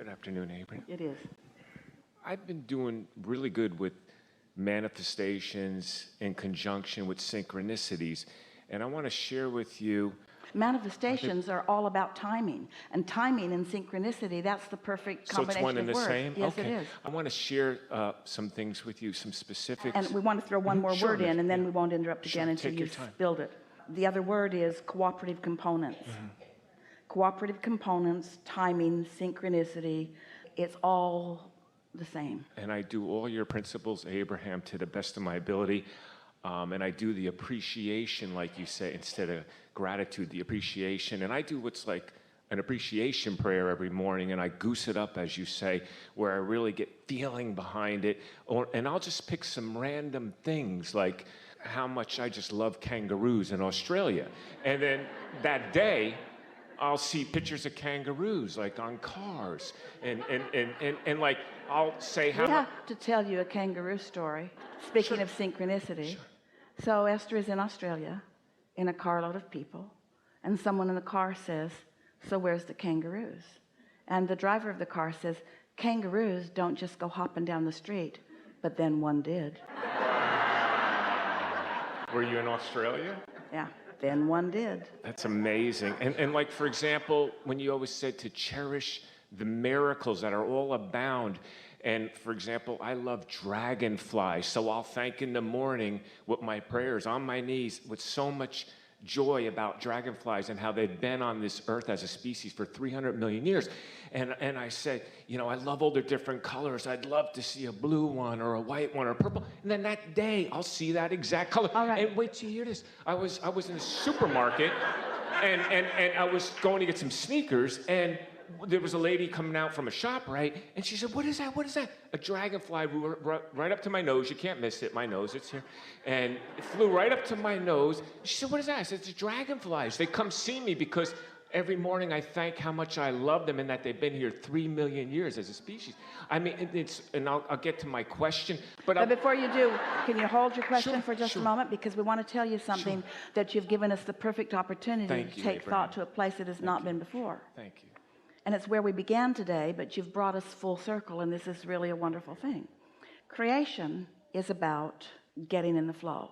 Good afternoon, Abraham. It is. I've been doing really good with manifestations in conjunction with synchronicities, and I want to share with you. Manifestations are all about timing, and timing and synchronicity, that's the perfect So it's combination one and the of words. same? Yes, Okay. it is. I want to share some things with you, some specifics. And we want to throw one more Sure, word in, and then yeah. we won't interrupt Sure, again until take your you've time. spilled it. The other word is cooperative components. Cooperative components, timing, synchronicity, it's all the same. And I do all your principles, Abraham, to the best of my ability. And I do the appreciation, like you say, instead of gratitude, the appreciation. And I do what's like an appreciation prayer every morning, and I goose it up, as you say, where I really get feeling behind it. And I'll just pick some random things, like how much I just love kangaroos in Australia. And then that day, I'll see pictures of kangaroos, like on cars. And like, I'll say how We have to tell you a kangaroo story, speaking Sure. of synchronicity. Sure. So Esther is in Australia in a carload of people, and someone in the car says, so where's the kangaroos? And the driver of the car says, kangaroos don't just go hopping down the street. But then one did. Were you in Australia? Yeah, then one did. That's amazing. And like, for example, when you always said to cherish the miracles that are all abound. And for example, I love dragonflies. So I'll thank in the morning with my prayers on my knees with so much joy about dragonflies and how they've been on this earth as a species for 300 million years. And I said, you know, I love all their different colors. I'd love to see a blue one or a white one or a purple. And then that day, I'll see that exact color. All right. And wait till you hear this. I was in a supermarket and I was going to get some sneakers, and there was a lady coming out from a shop, right? And she said, what is that? What is that? A dragonfly right up to my nose. You can't miss it. My nose, it's here. And it flew right up to my nose. She said, what is that? I said, it's dragonflies. They come see me because every morning I thank how much I love them and that they've been here 3 million years as a species. I mean, and I'll get to my question. But before you do, can you hold your question Sure, for just sure. a moment? Because we want to tell you something that you've given us the perfect opportunity Thank to you, take Abraham. thought to a place it has not been before. Thank you. And it's where we began today, but you've brought us full circle, and this is really a wonderful thing. Creation is about getting in the flow.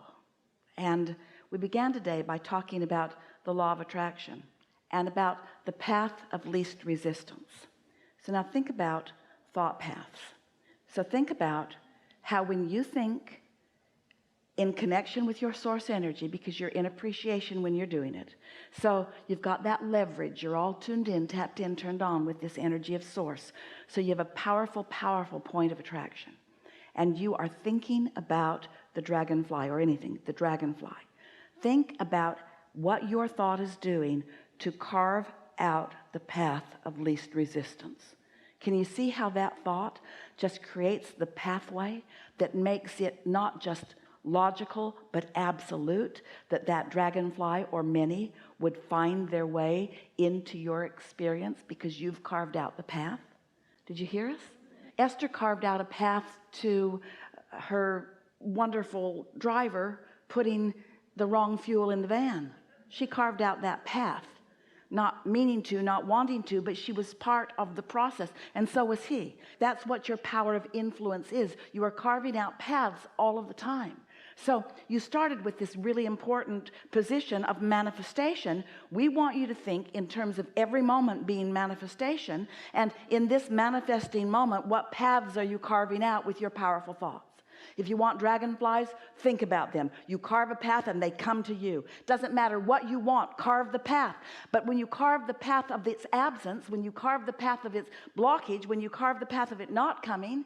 And we began today by talking about the law of attraction and about the path of least resistance. So now think about thought paths. So think about how when you think in connection with your source energy, because you're in appreciation when you're doing it. So you've got that leverage. You're all tuned in, tapped in, turned on with this energy of source. So you have a powerful, powerful point of attraction. And you are thinking about the dragonfly or anything, the dragonfly. Think about what your thought is doing to carve out the path of least resistance. Can you see how that thought just creates the pathway that makes it not just logical but absolute, that dragonfly or many would find their way into your experience because you've carved out the path? Did you hear us? Esther carved out a path to her wonderful driver putting the wrong fuel in the van. She carved out that path, not meaning to, not wanting to, but she was part of the process, and so was he. That's what your power of influence is. You are carving out paths all of the time. So you started with this really important position of manifestation. We want you to think in terms of every moment being manifestation, and in this manifesting moment, what paths are you carving out with your powerful thoughts? If you want dragonflies, think about them. You carve a path and they come to you. Doesn't matter what you want, carve the path. But when you carve the path of its absence, when you carve the path of its blockage, when you carve the path of it not coming,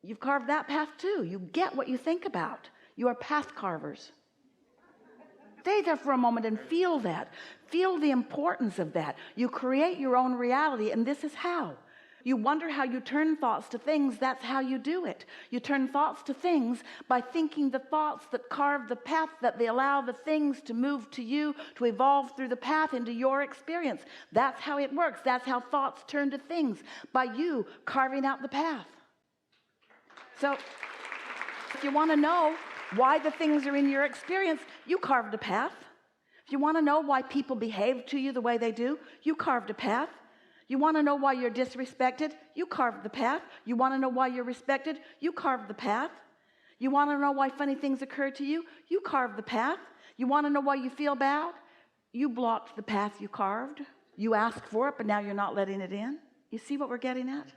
you've carved that path too. You get what you think about. You are path carvers. Stay there for a moment and feel that. Feel the importance of that. You create your own reality, and this is how. You wonder how you turn thoughts to things. That's how you do it. You turn thoughts to things by thinking the thoughts that carve the path, that they allow the things to move to you, to evolve through the path into your experience. That's how it works. That's how thoughts turn to things, by you carving out the path. So if you want to know why the things are in your experience, you carved a path. If you want to know why people behave to you the way they do, you carved a path. You want to know why you're disrespected? You carved the path. You want to know why you're respected? You carved the path. You want to know why funny things occur to you? You carved the path. You want to know why you feel bad? You blocked the path you carved. You asked for it, but now you're not letting it in. You see what we're getting at?